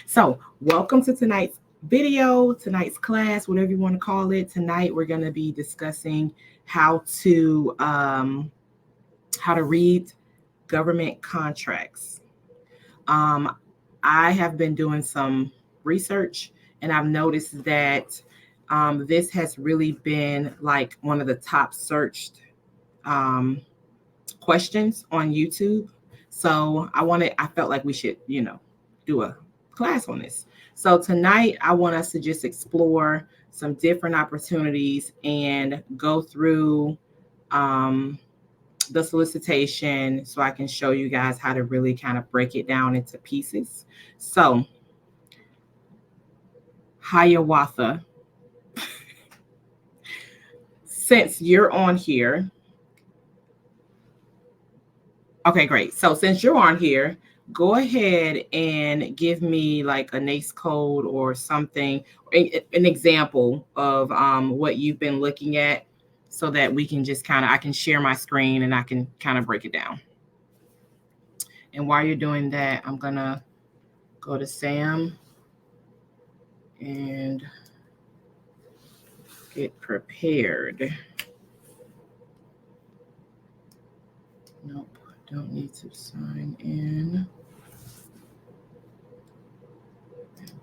So, welcome to tonight's video, tonight's class, whatever you want to call it. Tonight, we're going to be discussing how to um, how to read government contracts. Um, I have been doing some research, and I've noticed that this has really been like one of the top searched um, questions on YouTube. So I felt like we should, do a class on this. So tonight I want us to just explore some different opportunities and go through um, the solicitation so I can show you guys how to really kind of break it down into pieces. So, Hiawatha, since you're on here, okay, great. So since you're on here, go ahead and give me like a NACE code or something, an example of what you've been looking at so that we can just kind of, I can share my screen and I can kind of break it down. And while you're doing that, I'm going to go to SAM and get prepared. Nope, don't need to sign in.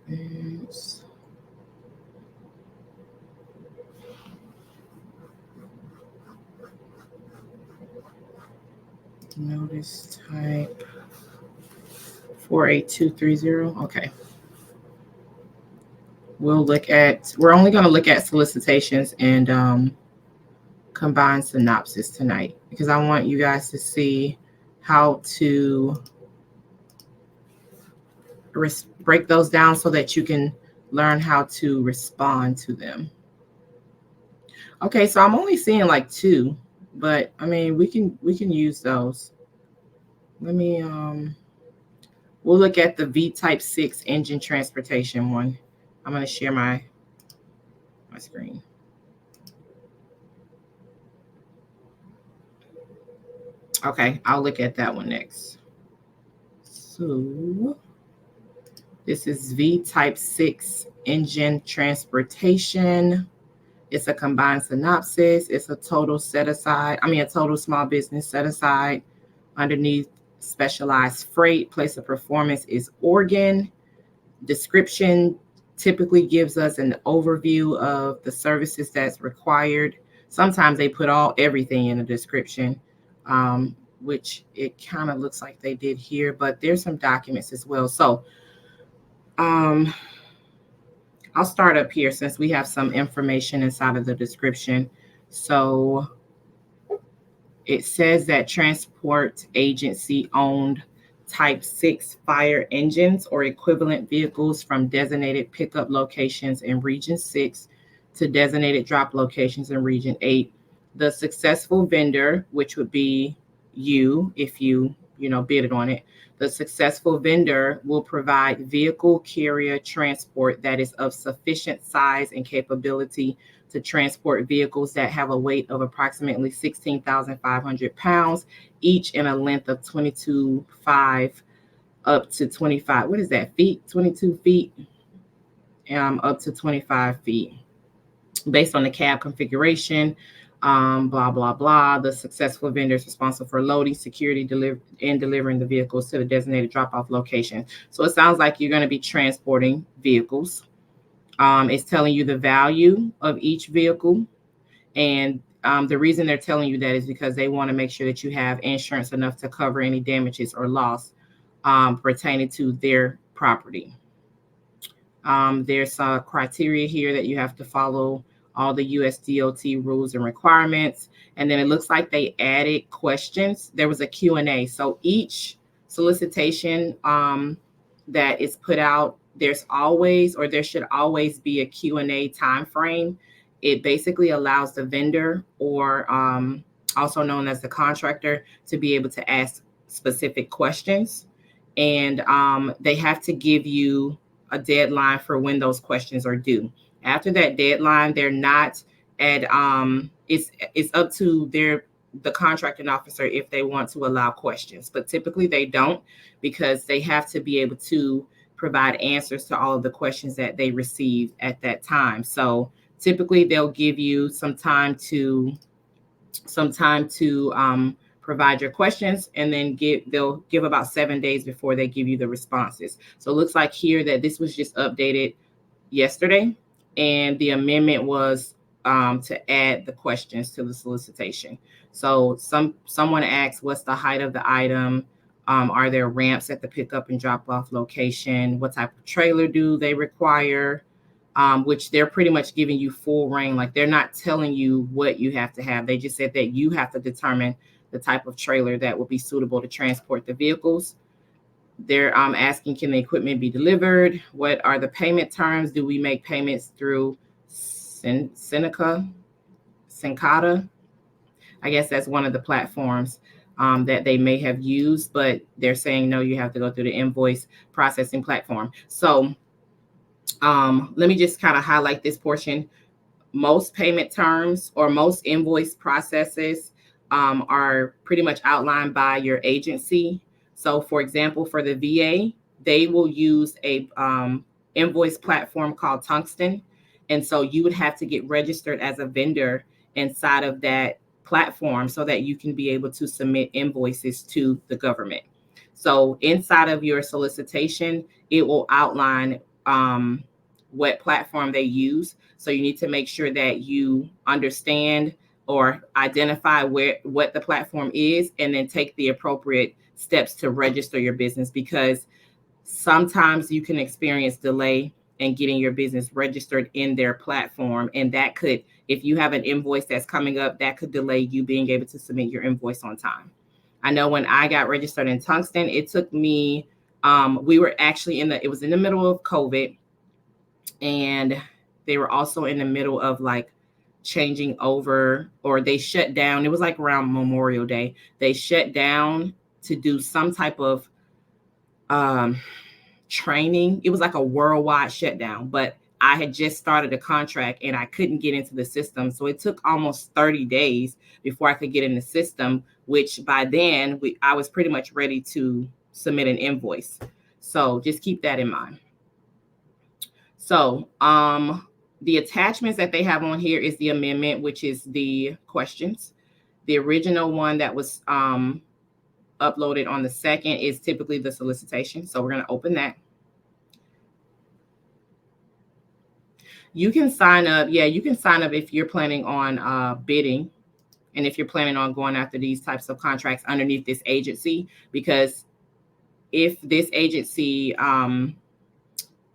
Advance. Notice type 48230. Okay. We're only going to look at solicitations and combined synopsis tonight because I want you guys to see how to break those down so that you can learn how to respond to them. Okay, so I'm only seeing like two, but I mean we can use those. Let me we'll look at the V type 6 engine transportation one. I'm going to share my screen. Okay, I'll look at that one next. So this is V type 6 engine transportation. It's a combined synopsis. It's a total a total small business set aside. Underneath specialized freight, place of performance is Oregon. Description typically gives us an overview of the services that's required. Sometimes they put everything in a description, which it kind of looks like they did here, but there's some documents as well. So I'll start up here since we have some information inside of the description. So it says that transport agency owned type 6 fire engines or equivalent vehicles from designated pickup locations in region 6 to designated drop locations in region 8. The successful vendor, which would be you if you bidded on it, the successful vendor will provide vehicle carrier transport that is of sufficient size and capability to transport vehicles that have a weight of approximately 16,500 pounds, each in a length of 22.5 up to 25. What is that? Feet? 22 feet, up to 25 feet, based on the cab configuration. Blah blah blah. The successful vendor is responsible for loading, security, delivering the vehicles to the designated drop-off location. So it sounds like you're going to be transporting vehicles. It's telling you the value of each vehicle, and the reason they're telling you that is because they want to make sure that you have insurance enough to cover any damages or loss pertaining to their property. There's a criteria here that you have to follow all the USDOT rules and requirements. And then it looks like they added questions. There was a Q&A. So each solicitation that is put out, there should always be a Q&A time frame. It basically allows the vendor, or also known as the contractor, to be able to ask specific questions. And they have to give you a deadline for when those questions are due. After that deadline, they're not at it's up to the contracting officer if they want to allow questions, but typically they don't, because they have to be able to provide answers to all of the questions that they received at that time. So typically they'll give you some time to provide your questions, and then they'll give about 7 days before they give you the responses. So it looks like here that this was just updated yesterday, and the amendment was to add the questions to the solicitation. So someone asked, what's the height of the item? Are there ramps at the pickup and drop off location? What type of trailer do they require? Which they're pretty much giving you full reign. Like, they're not telling you what you have to have. They just said that you have to determine the type of trailer that will be suitable to transport the vehicles. They're asking, can the equipment be delivered? What are the payment terms? Do we make payments through Syncada? I guess that's one of the platforms that they may have used, but they're saying, no, you have to go through the invoice processing platform. So let me just kind of highlight this portion. Most payment terms or most invoice processes are pretty much outlined by your agency. So for example, for the VA, they will use a invoice platform called Tungsten. And so you would have to get registered as a vendor inside of that platform so that you can be able to submit invoices to the government. So inside of your solicitation, it will outline what platform they use. So you need to make sure that you understand or identify what the platform is, and then take the appropriate steps to register your business, because sometimes you can experience delay in getting your business registered in their platform. And that could, if you have an invoice that's coming up, that could delay you being able to submit your invoice on time. I know when I got registered in Tungsten, it took me, we were actually it was in the middle of COVID, and they were also in the middle of like changing over, or they shut down. It was like around Memorial Day. They shut down to do some type of training. It was like a worldwide shutdown, but I had just started a contract and I couldn't get into the system. So it took almost 30 days before I could get in the system, which by then I was pretty much ready to submit an invoice. So just keep that in mind. So the attachments that they have on here is the amendment, which is the questions. The original one that was uploaded on the 2nd is typically the solicitation. So we're going to open that. You can sign up. Yeah, you can sign up if you're planning on bidding, and if you're planning on going after these types of contracts underneath this agency, because if this agency,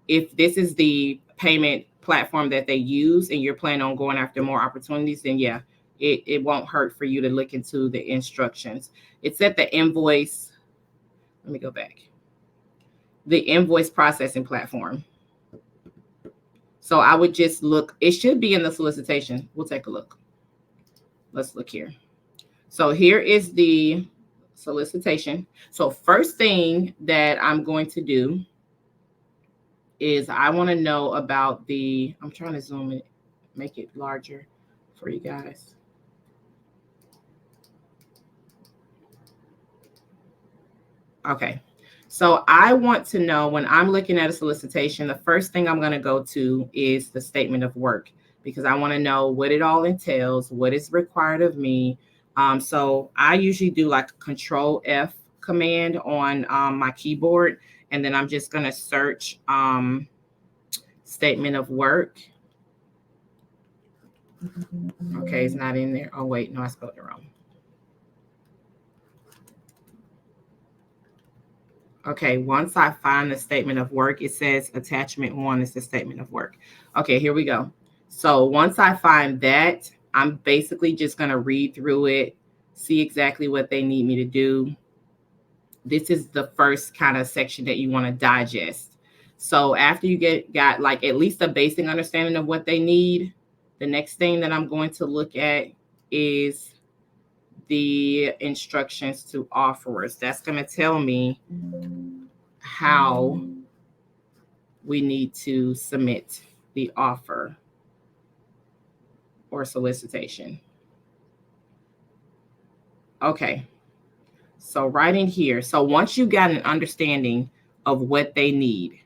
if this is the payment platform that they use and you're planning on going after more opportunities, then yeah, it won't hurt for you to look into the instructions. It's at the invoice. Let me go back. The invoice processing platform. So I would just look. It should be in the solicitation. We'll take a look. Let's look here. So here is the solicitation. So first thing that I'm going to do is I want to know about the, I'm trying to zoom it, make it larger for you guys. Okay. So I want to know, when I'm looking at a solicitation, the first thing I'm going to go to is the statement of work, because I want to know what it all entails, what is required of me. So I usually do like a Control F command on my keyboard, and then I'm just going to search statement of work. Okay, it's not in there. Oh, wait, no, I spelled it wrong. Okay, once I find the statement of work, it says attachment 1 is the statement of work. Okay, here we go. So once I find that, I'm basically just going to read through it, see exactly what they need me to do. This is the first kind of section that you want to digest. So after you got like at least a basic understanding of what they need, the next thing that I'm going to look at is the instructions to offerers. That's going to tell me how we need to submit the offer or solicitation. Okay, so right in here. So once you got an understanding of what they need,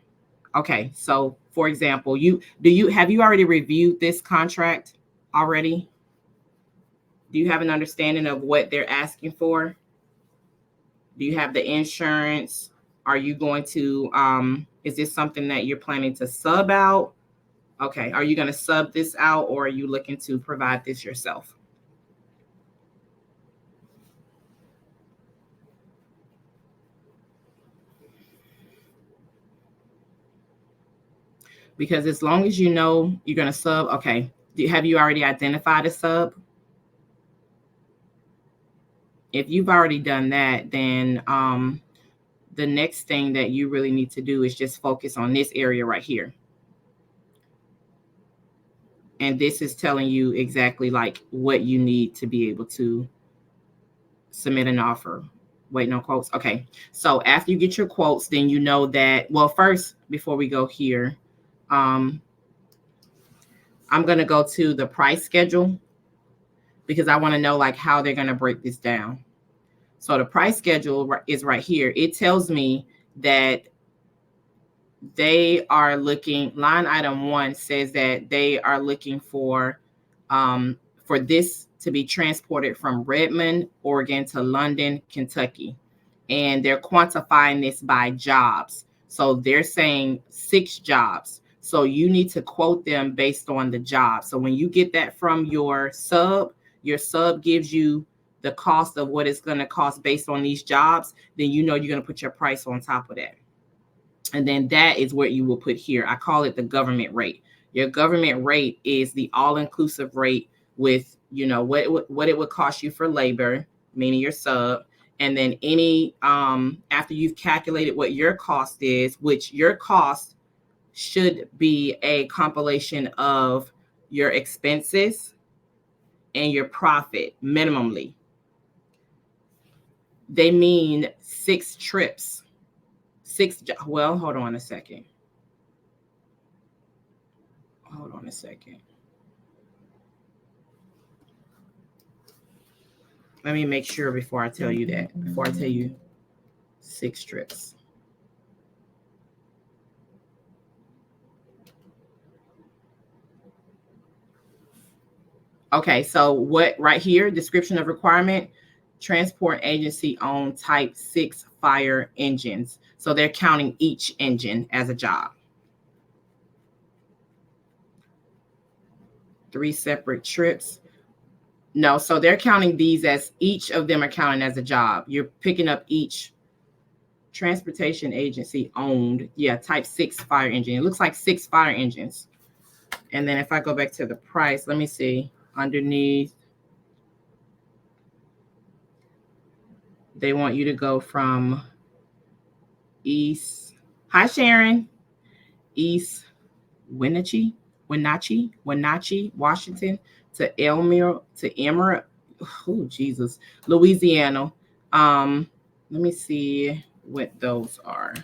Okay, so for example, have you already reviewed this contract already? Do you have an understanding of what they're asking for? Do you have the insurance? Are you going to is this something that you're planning to sub out? Okay, are you going to sub this out, or are you looking to provide this yourself? Because as long as you know you're going to sub, okay. Have you already identified a sub? If you've already done that, then the next thing that you really need to do is just focus on this area right here. And this is telling you exactly like what you need to be able to submit an offer. Wait, no quotes. Okay. So after you get your quotes, then you know that, well, first, before we go here, I'm going to go to the price schedule because I want to know like how they're going to break this down. So the price schedule is right here. It tells me that they are looking, line item 1 says that they are looking for this to be transported from Redmond, Oregon to London, Kentucky. And they're quantifying this by jobs. So they're saying 6 jobs. So you need to quote them based on the job. So when you get that from your sub gives you the cost of what it's going to cost based on these jobs. Then you know you're going to put your price on top of that. And then that is what you will put here. I call it the government rate. Your government rate is the all-inclusive rate with, what it would cost you for labor, meaning your sub. And then any, after you've calculated what your cost is, which your cost should be a compilation of your expenses and your profit minimally. They mean 6 trips. Well, hold on a second. Let me make sure before I tell you that, before I tell you 6 trips. Okay, so what right here, description of requirement, transport agency owned type 6 fire engines. So they're counting each engine as a job. 3 separate trips. No, so they're counting these as each of them are counting as a job. You're picking up each transportation agency owned, type 6 fire engine. It looks like 6 fire engines. And then if I go back to the price, let me see. Underneath, they want you to go from East, hi Sharon, East Wenatchee, Washington to Elmira, oh Jesus, Louisiana. Let me see what those are.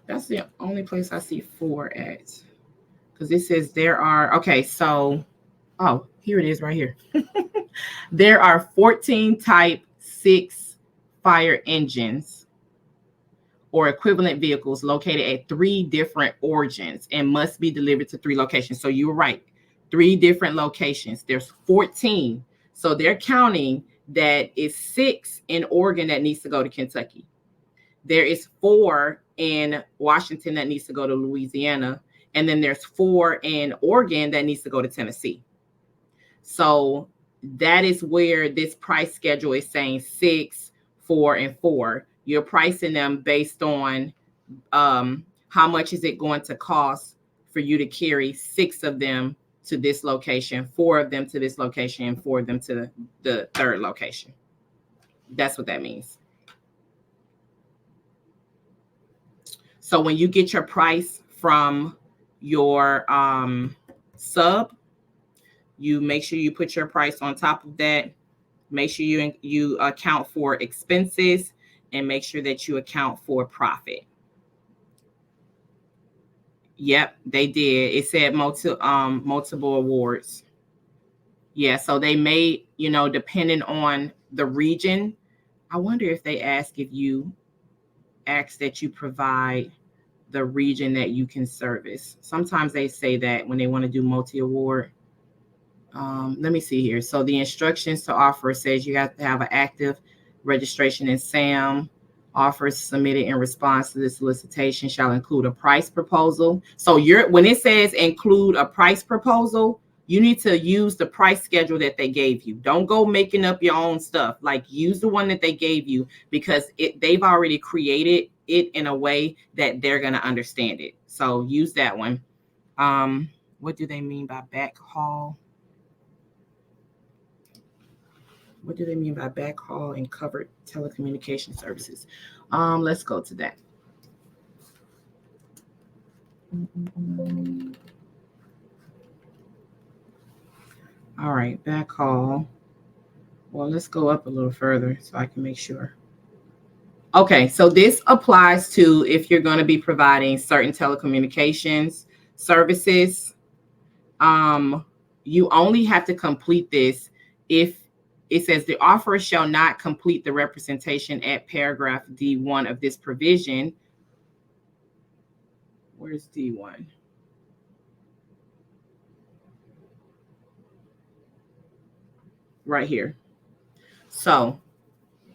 That's the only place I see 4 at. Because it says there are, okay, so, oh, here it is right here. There are 14 type 6 fire engines or equivalent vehicles located at 3 different origins and must be delivered to 3 locations. So you were right, 3 different locations. There's 14. So they're counting that it's 6 in Oregon that needs to go to Kentucky. There is 4 in Washington that needs to go to Louisiana. And then there's 4 in Oregon that needs to go to Tennessee. So that is where this price schedule is saying 6, 4, and 4. You're pricing them based on how much is it going to cost for you to carry 6 of them to this location, 4 of them to this location, and 4 of them to the 3rd location. That's what that means. So when you get your price from your sub, you make sure you put your price on top of that. Make sure you account for expenses and make sure that you account for profit. Yep, they did. It said multiple awards. Yeah, so they may, depending on the region, I wonder if they ask that you provide the region that you can service. Sometimes they say that when they want to do multi-award. Let me see here. So the instructions to offer says you have to have an active registration in SAM. Offers submitted in response to the solicitation shall include a price proposal. So when it says include a price proposal, you need to use the price schedule that they gave you. Don't go making up your own stuff. Like, use the one that they gave you, because they've already created it in a way that they're going to understand it. So use that one. What do they mean by backhaul? What do they mean by backhaul and covered telecommunication services? Let's go to that. All right, backhaul. Well, let's go up a little further so I can make sure. Okay, so this applies to if you're going to be providing certain telecommunications services. You only have to complete this if it says the offeror shall not complete the representation at paragraph D1 of this provision. Where's D1? Right here. So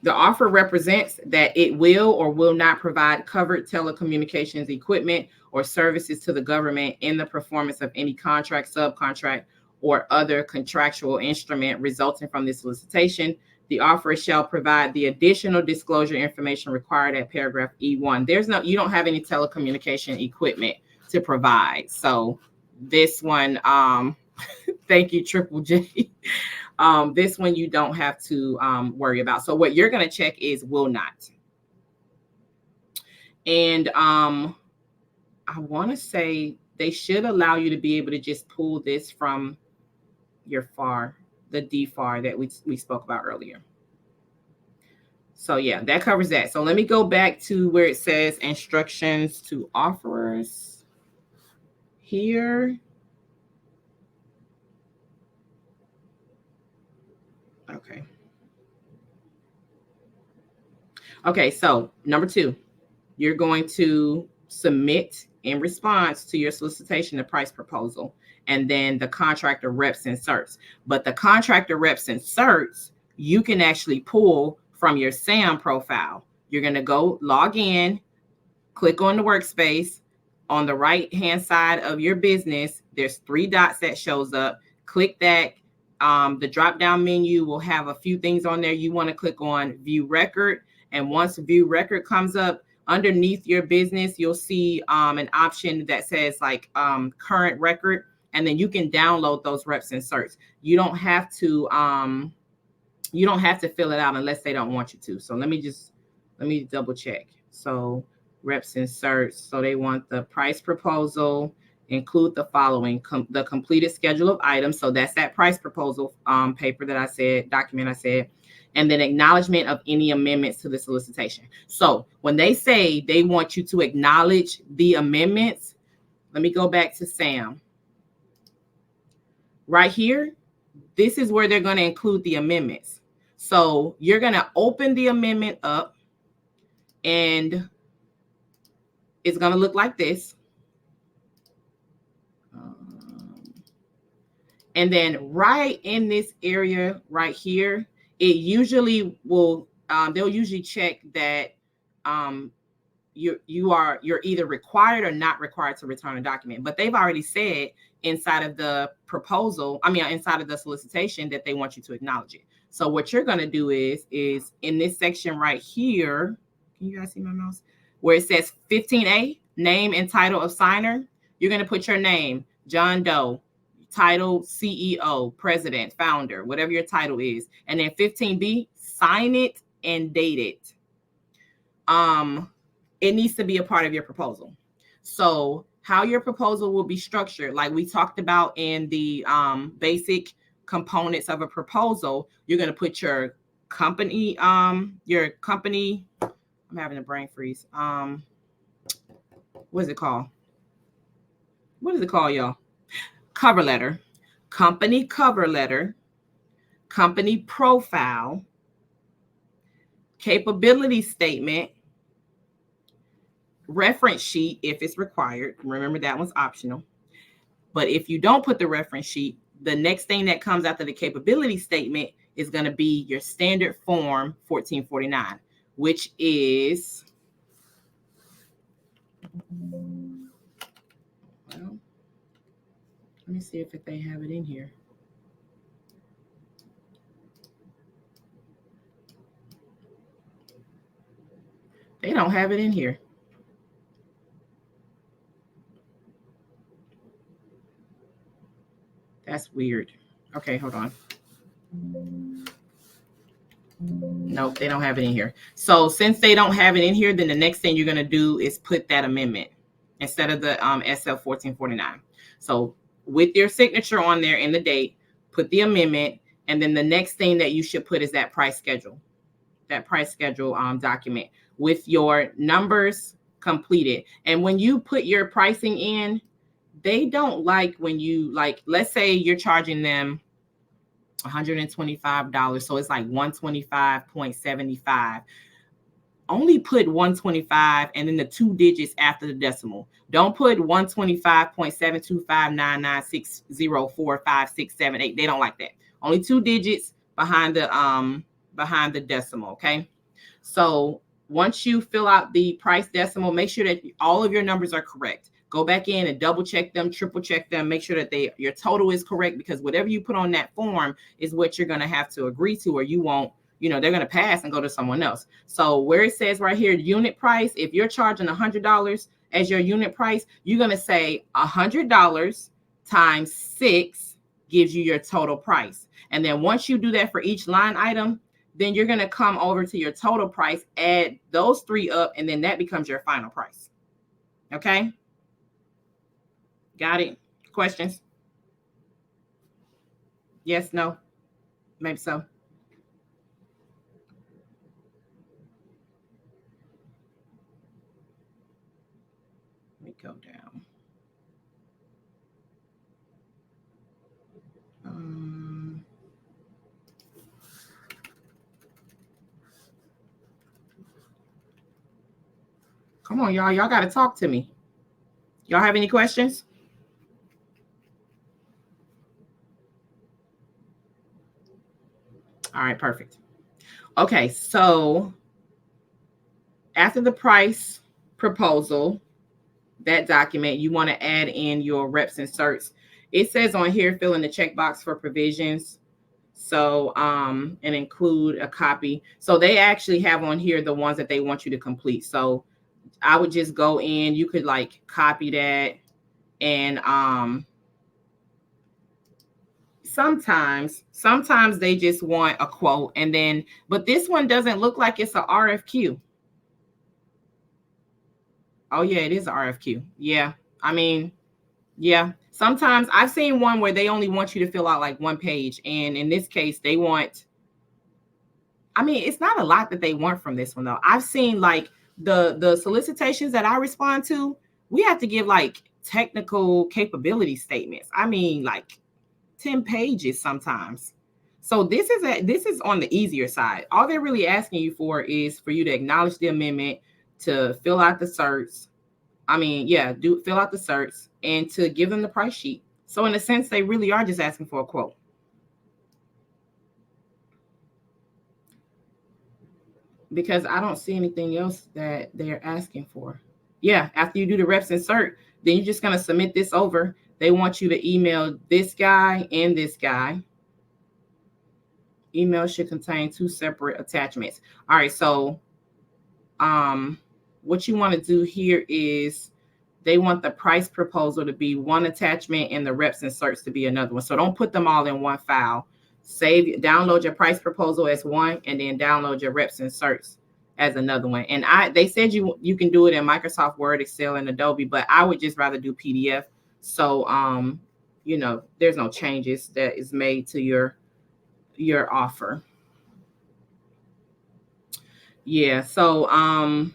the offer represents that it will or will not provide covered telecommunications equipment or services to the government in the performance of any contract, subcontract, or other contractual instrument resulting from this solicitation. The offer shall provide the additional disclosure information required at paragraph E1. You don't have any telecommunication equipment to provide. So this one, thank you, Triple J. This one you don't have to worry about. So what you're going to check is will not. And I want to say they should allow you to be able to just pull this from your FAR, the DFAR that we spoke about earlier. So yeah, that covers that. So let me go back to where it says instructions to offerers here. Okay. Okay, so number 2, you're going to submit in response to your solicitation the price proposal, and then the contractor reps and certs. But the contractor reps and certs, you can actually pull from your SAM profile. You're going to go log in, click on the workspace. On the right hand side of your business, there's 3 dots that shows up. Click that. The drop down menu will have a few things on there. You want to click on view record. And once view record comes up, underneath your business, you'll see an option that says like current record, and then you can download those reps and certs. You don't have to fill it out unless they don't want you to. So let me double check. So reps and certs. So they want the price proposal, include the following: the completed schedule of items. So that's that price proposal paper that I said, document I said. And then acknowledgement of any amendments to the solicitation. So when they say they want you to acknowledge the amendments, let me go back to SAM. Right here, this is where they're going to include the amendments. So you're going to open the amendment up, and it's going to look like this. And then right in this area right here, it usually will, they'll usually check that you're either required or not required to return a document. But they've already said inside of the proposal, inside of the solicitation, that they want you to acknowledge it. So what you're going to do is in this section right here, can you guys see my mouse? Where it says 15A, name and title of signer, you're going to put your name, John Doe, title CEO, president, founder, whatever your title is. And then 15B, sign it and date it. It needs to be a part of your proposal. So how your proposal will be structured, like we talked about in the basic components of a proposal, you're going to put your company, I'm having a brain freeze. What is it called? What is it called, y'all? Cover letter, company cover letter, company profile, capability statement, reference sheet if it's required. Remember, that one's optional. But if you don't put the reference sheet, the next thing that comes after the capability statement is going to be your standard form 1449, which is, well, let me see if they have it in here. They don't have it in here. That's weird. Okay, hold on. Nope, they don't have it in here. So since they don't have it in here, then the next thing you're going to do is put that amendment instead of the SL 1449. So with your signature on there and the date, put the amendment, and then the next thing that you should put is that price schedule document with your numbers completed. And when you put your pricing in, they don't like when you, like, let's say you're charging them $125, so it's like 125.75. Only put 125 and then the 2 digits after the decimal. Don't put 125.72599604567. They don't like that. Only 2 digits behind the decimal. Okay. So once you fill out the price decimal, make sure that all of your numbers are correct. Go back in and double check them, triple check them, make sure that your total is correct, because whatever you put on that form is what you're going to have to agree to, or you won't, they're going to pass and go to someone else. So where it says right here, unit price, if you're charging $100 as your unit price, you're going to say $100 times 6 gives you your total price. And then once you do that for each line item, then you're going to come over to your total price, add those 3 up, and then that becomes your final price. Okay? Got it? Questions? Yes, no? Maybe so. Let me go down. Come on, y'all. Y'all got to talk to me. Y'all have any questions? All right, perfect. Okay, so after the price proposal, that document, you want to add in your reps and certs. It says on here, fill in the checkbox for provisions. So, and include a copy. So they actually have on here the ones that they want you to complete. So I would just go in, you could like copy that, and sometimes they just want a quote, and then, but this one doesn't look like it's a RFQ. Oh yeah, it is a RFQ. Yeah. I mean, yeah. Sometimes I've seen one where they only want you to fill out like one page. And in this case, they want, I mean, it's not a lot that they want from this one though. I've seen like the solicitations that I respond to, we have to give like technical capability statements. I mean, like 10 pages sometimes. So this is on the easier side. All they're really asking you for is for you to acknowledge the amendment, to fill out the certs. Fill out the certs, and to give them the price sheet. So in a sense, they really are just asking for a quote. Because I don't see anything else that they're asking for. Yeah, after you do the reps and cert, then you're just going to submit this over. They want you to email this guy and this guy. Email should contain 2 separate attachments. All right, so what you want to do here is they want the price proposal to be one attachment and the reps and certs to be another one. So don't put them all in one file. Download your price proposal as one, and then download your reps and certs as another one. And they said you can do it in Microsoft Word, Excel, and Adobe, but I would just rather do PDF. So there's no changes that is made to your offer. Yeah, so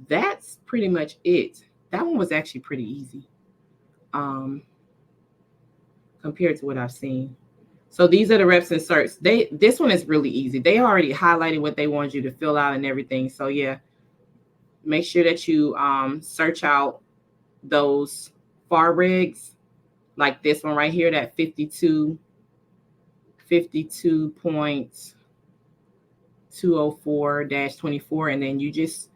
that's pretty much it. That one was actually pretty easy compared to what I've seen. So these are the reps and certs. This one is really easy. They already highlighted what they want you to fill out and everything. So yeah, make sure that you search out those FAR rigs, like this one right here, that 52.204-24, and then you just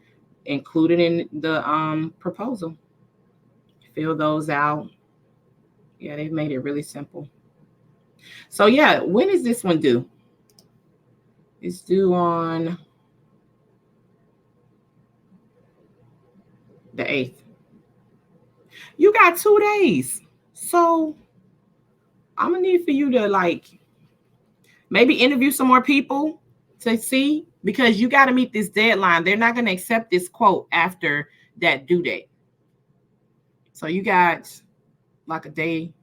include it in the proposal. Fill those out. Yeah, they've made it really simple. So yeah, when is this one due? It's due on the 8th. You got 2 days. So I'm gonna need for you to like maybe interview some more people to see, because you got to meet this deadline. They're not going to accept this quote after that due date. So you got like a day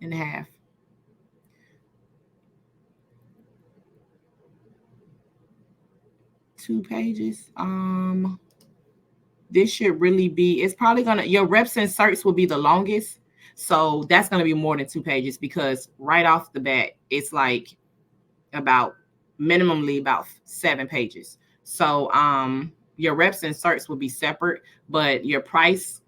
and a half. Two pages. This should really be, it's probably gonna, your reps and certs will be the longest. So that's gonna be more than 2 pages, because right off the bat, it's like about minimally about 7 pages. So your reps and certs will be separate, but your price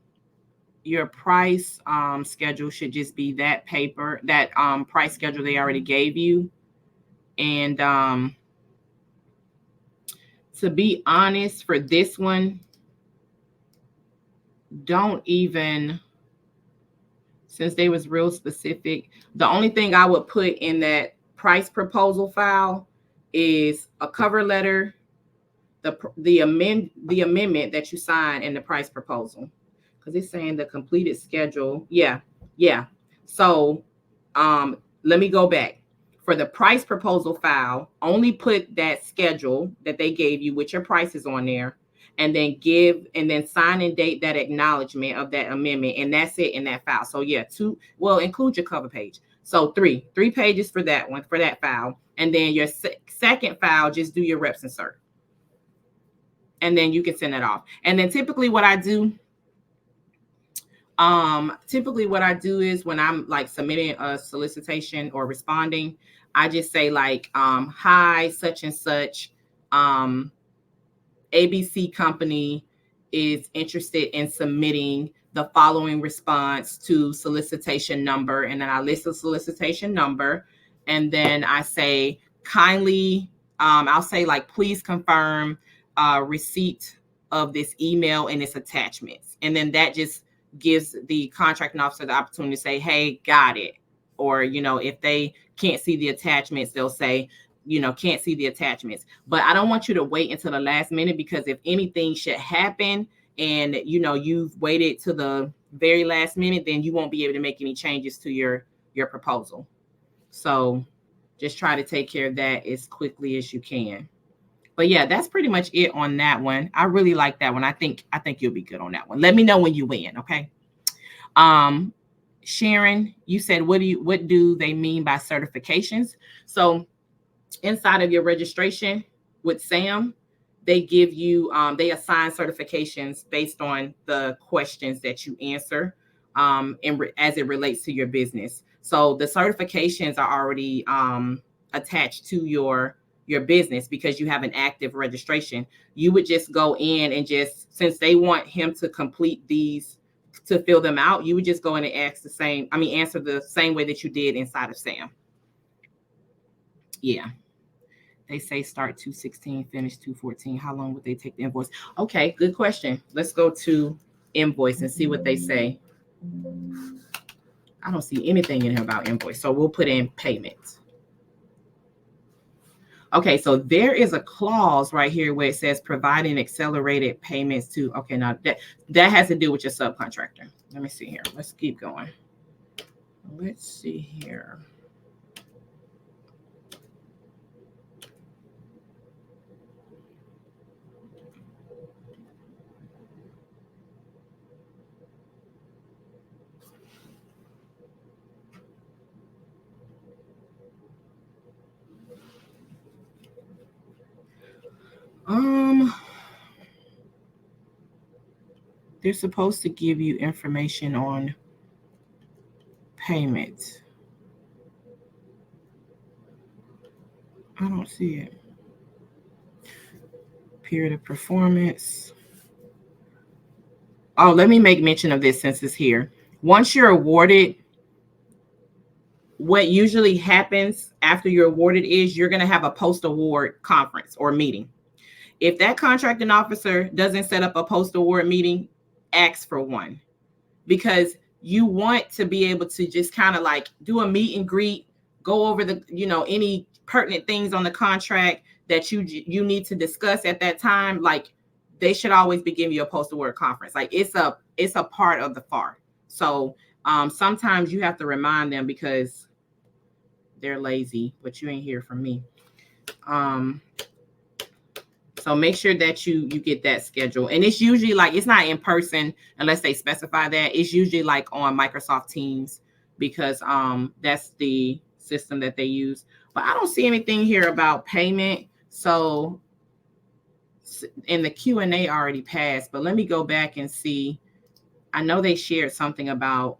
schedule should just be that paper, that price schedule they already gave you. And to be honest, for this one, don't even, since they was real specific, the only thing I would put in that price proposal file is a cover letter, the amendment that you sign, in the price proposal, because it's saying the completed schedule. Yeah. So let me go back. For the price proposal file, only put that schedule that they gave you with your prices on there, and then sign and date that acknowledgement of that amendment, and that's it in that file. So yeah, include your cover page. So three pages for that one, for that file, and then your second file, just do your reps and cert, and then you can send it off. And then typically what I do is, when I'm like submitting a solicitation or responding, I just say like, hi, such and such, ABC company is interested in submitting the following response to solicitation number. And then I list the solicitation number. And then I say, kindly, I'll say like, please confirm receipt of this email and its attachments. And then that just gives the contracting officer the opportunity to say, hey, got it. Or, if they can't see the attachments, they'll say, can't see the attachments. But I don't want you to wait until the last minute, because if anything should happen and, you've waited to the very last minute, then you won't be able to make any changes to your proposal. So just try to take care of that as quickly as you can. But yeah, that's pretty much it on that one. I really like that one. I think you'll be good on that one. Let me know when you win, okay? Sharon, you said, what do they mean by certifications? So inside of your registration with SAM, they give you, they assign certifications based on the questions that you answer, as it relates to your business. So the certifications are already attached to your business, because you have an active registration. You would just go in and since they want him to complete these, to fill them out, you would just go in and answer the same way that you did inside of SAM. Yeah. They say start 2/16, finish 2/14. How long would they take the invoice? Okay, good question. Let's go to invoice and see what they say. I don't see anything in here about invoice, so we'll put in payment. Okay, so there is a clause right here where it says providing accelerated payments to. Okay, now that has to do with your subcontractor. Let me see here. Let's keep going. Let's see here. They're supposed to give you information on payment. I don't see it. Period of performance. Oh, let me make mention of this since it's here. Once you're awarded, what usually happens after you're awarded is you're going to have a post-award conference or meeting. If that contracting officer doesn't set up a post-award meeting, ask for one, because you want to be able to just kind of like do a meet and greet, go over the, any pertinent things on the contract that you need to discuss at that time. Like, they should always be giving you a post-award conference. Like, it's a part of the FAR. So sometimes you have to remind them because they're lazy, but you ain't hear from me. So make sure that you get that schedule. And it's usually like, it's not in person unless they specify that. It's usually like on Microsoft Teams, because that's the system that they use. But I don't see anything here about payment. So, and the Q&A already passed, but let me go back and see. I know they shared something about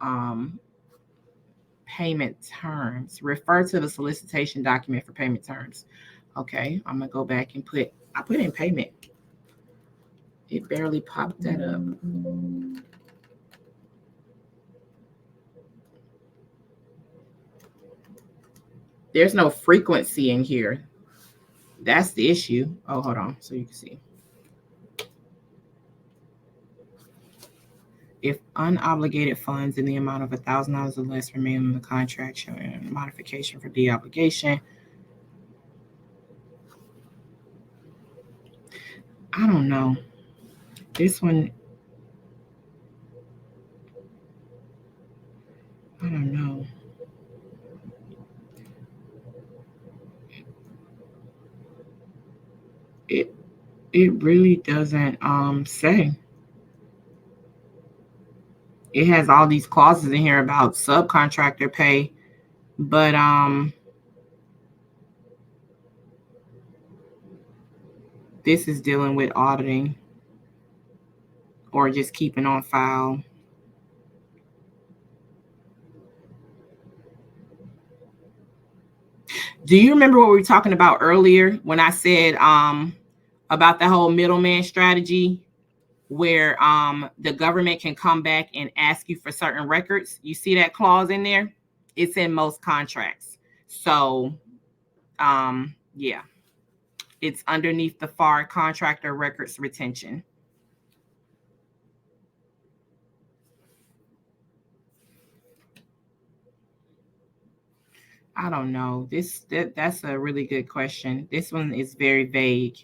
payment terms. Refer to the solicitation document for payment terms. Okay, I'm gonna go back and I put in payment. It barely popped that up. There's no frequency in here. That's the issue. Oh, hold on, so you can see. If unobligated funds in the amount of $1,000 or less remain in the contract, showing modification for deobligation. I don't know. This one, I don't know. It really doesn't say. It has all these clauses in here about subcontractor pay, but this is dealing with auditing or just keeping on file. Do you remember what we were talking about earlier when I said about the whole middleman strategy, where the government can come back and ask you for certain records? You see that clause in there? It's in most contracts. So yeah, it's underneath the FAR, contractor records retention. I don't know. That's a really good question. This one is very vague.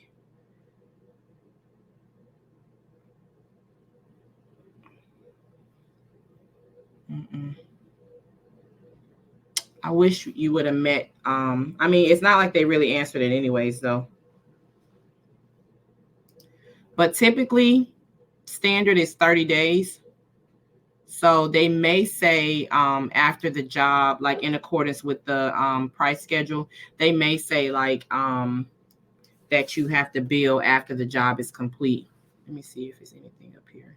I wish you would have met. I mean, it's not like they really answered it anyways, though. But typically, standard is 30 days. So they may say after the job, like in accordance with the price schedule, they may say like that you have to bill after the job is complete. Let me see if there's anything up here.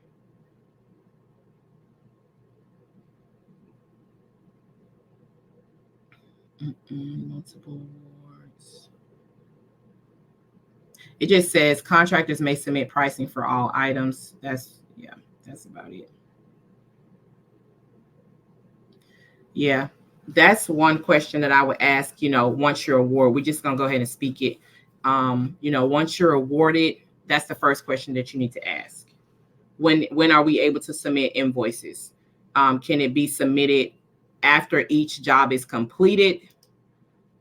Multiple awards. It just says contractors may submit pricing for all items. That's about it. Yeah, that's one question that I would ask, once you're awarded. We're just gonna go ahead and speak it. Once you're awarded, that's the first question that you need to ask. When are we able to submit invoices? Can it be submitted after each job is completed?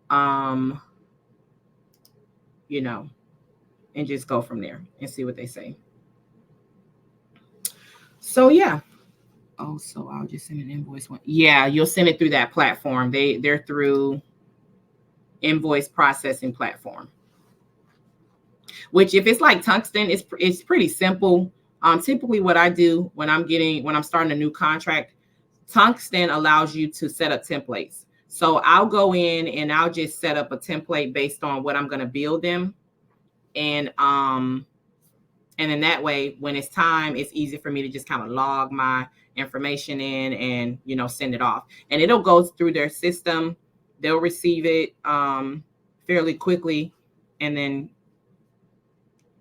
And just go from there and see what they say. So yeah. Oh, so I'll just send an invoice one. Yeah, you'll send it through that platform. They're through invoice processing platform. Which, if it's like Tungsten, it's pretty simple. Typically what I do when I'm starting a new contract, Tungsten allows you to set up templates. So I'll go in and I'll just set up a template based on what I'm going to build them. And then that way, when it's time, it's easy for me to just kind of log my information in and, send it off. And it'll go through their system. They'll receive it fairly quickly and then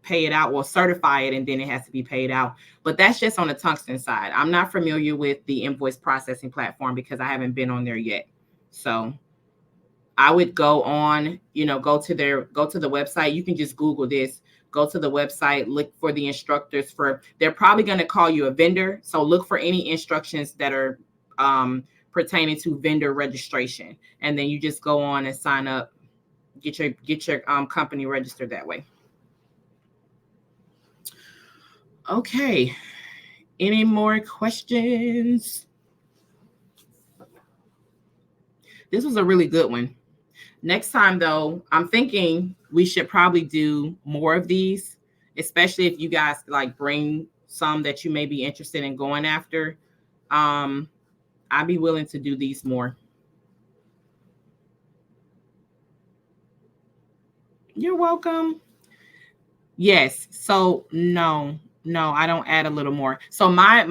pay it out, or certify it, and then it has to be paid out. But that's just on the tungsten side. I'm not familiar with the invoice processing platform because I haven't been on there yet. So I would go on, go to the website. You can just Google this, go to the website, look for the instructors they're probably going to call you a vendor. So look for any instructions that are pertaining to vendor registration. And then you just go on and sign up, get your company registered that way. Okay. Any more questions? This was a really good one. Next time, though, I'm thinking we should probably do more of these, especially if you guys like bring some that you may be interested in going after. I'd be willing to do these more. You're welcome. Yes. So no, I don't add a little more. So my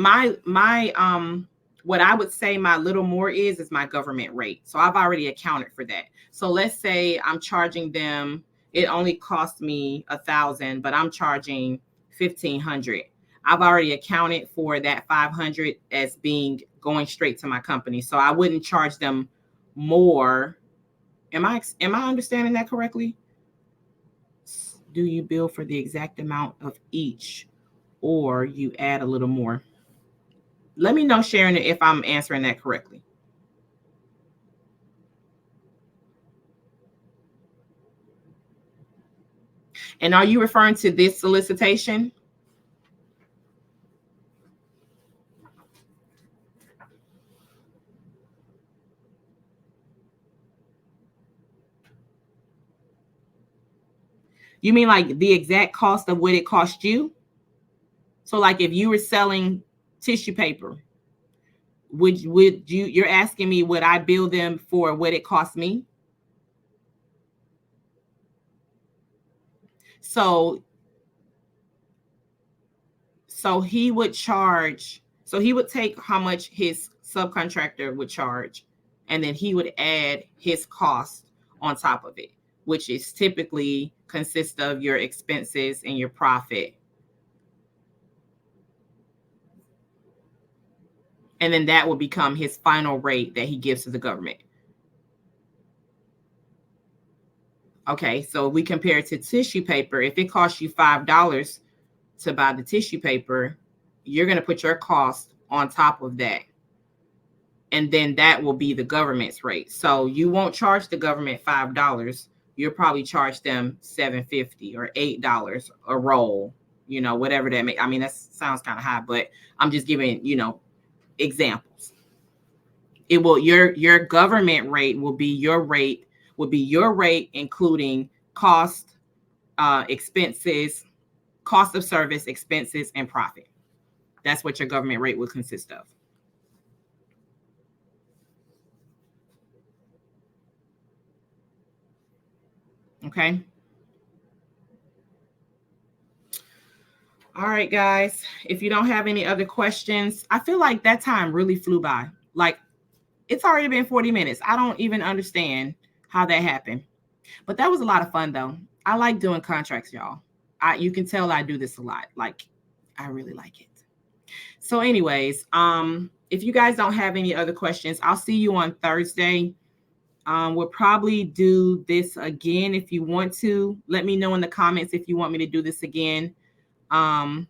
what I would say my little more is my government rate. So I've already accounted for that. So let's say I'm charging them, it only cost me $1,000, but I'm charging $1,500. I've already accounted for that 500 as being going straight to my company. So I wouldn't charge them more. Am I understanding that correctly? Do you bill for the exact amount of each, or you add a little more? Let me know, Sharon, if I'm answering that correctly. And are you referring to this solicitation? You mean like the exact cost of what it cost you? So like if you were selling tissue paper, would you're asking me would I bill them for what it cost me? So he would charge, so he would take how much his subcontractor would charge, and then he would add his cost on top of it, which is typically consists of your expenses and your profit. And then that will become his final rate that he gives to the government. Okay, so we compare it to tissue paper. If it costs you $5 to buy the tissue paper, you're going to put your cost on top of that. And then that will be the government's rate. So you won't charge the government $5. You'll probably charge them $7.50 or $8 a roll, whatever that may. I mean, that sounds kind of high, but I'm just giving, examples. It will your government rate will be your rate, including cost, expenses, cost of service, expenses, and profit. That's what your government rate will consist of. Okay. All right, guys. If you don't have any other questions, I feel like that time really flew by. Like it's already been 40 minutes. I don't even understand how that happened. But that was a lot of fun though. I like doing contracts, y'all. You can tell I do this a lot. Like I really like it. So anyways, if you guys don't have any other questions, I'll see you on Thursday. We'll probably do this again. If you want to, let me know in the comments if you want me to do this again. And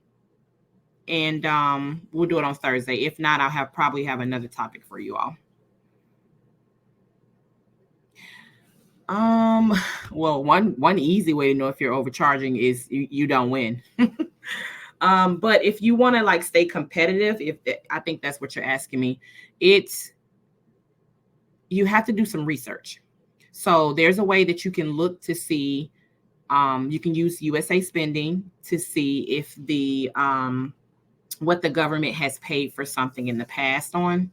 we'll do it on Thursday. If not, I'll probably have another topic for you all. Well, one easy way to know if you're overcharging is you don't win. But if you want to like stay competitive, I think that's what you're asking me, you have to do some research. So there's a way that you can look to see, you can use USA spending to see if the what the government has paid for something in the past on.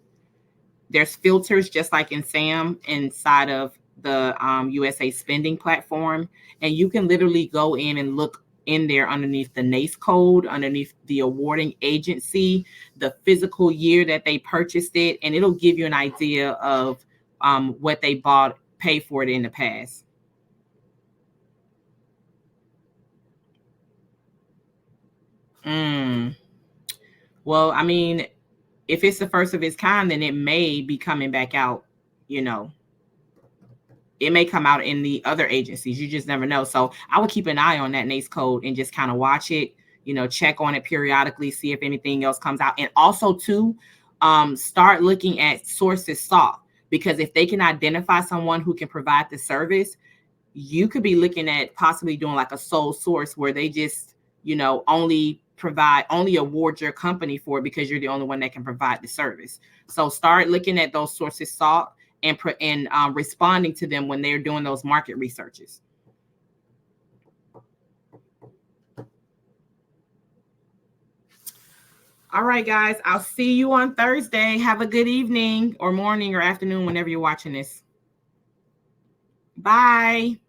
There's filters just like in SAM inside of the USA spending platform, and you can literally go in and look in there underneath the NACE code, underneath the awarding agency, the physical year that they purchased it, and it'll give you an idea of what they paid for it in the past. Well, I mean, if it's the first of its kind, then it may be coming back out, you know. It may come out in the other agencies. You just never know. So I would keep an eye on that NACE code and just kind of watch it, you know, check on it periodically, see if anything else comes out. And also, too, start looking at sources sought, because if they can identify someone who can provide the service, you could be looking at possibly doing like a sole source where they just, you know, only award your company for it because you're the only one that can provide the service. So start looking at those sources sought and responding to them when they're doing those market researches. All right, guys, I'll see you on Thursday. Have a good evening or morning or afternoon whenever you're watching this. Bye.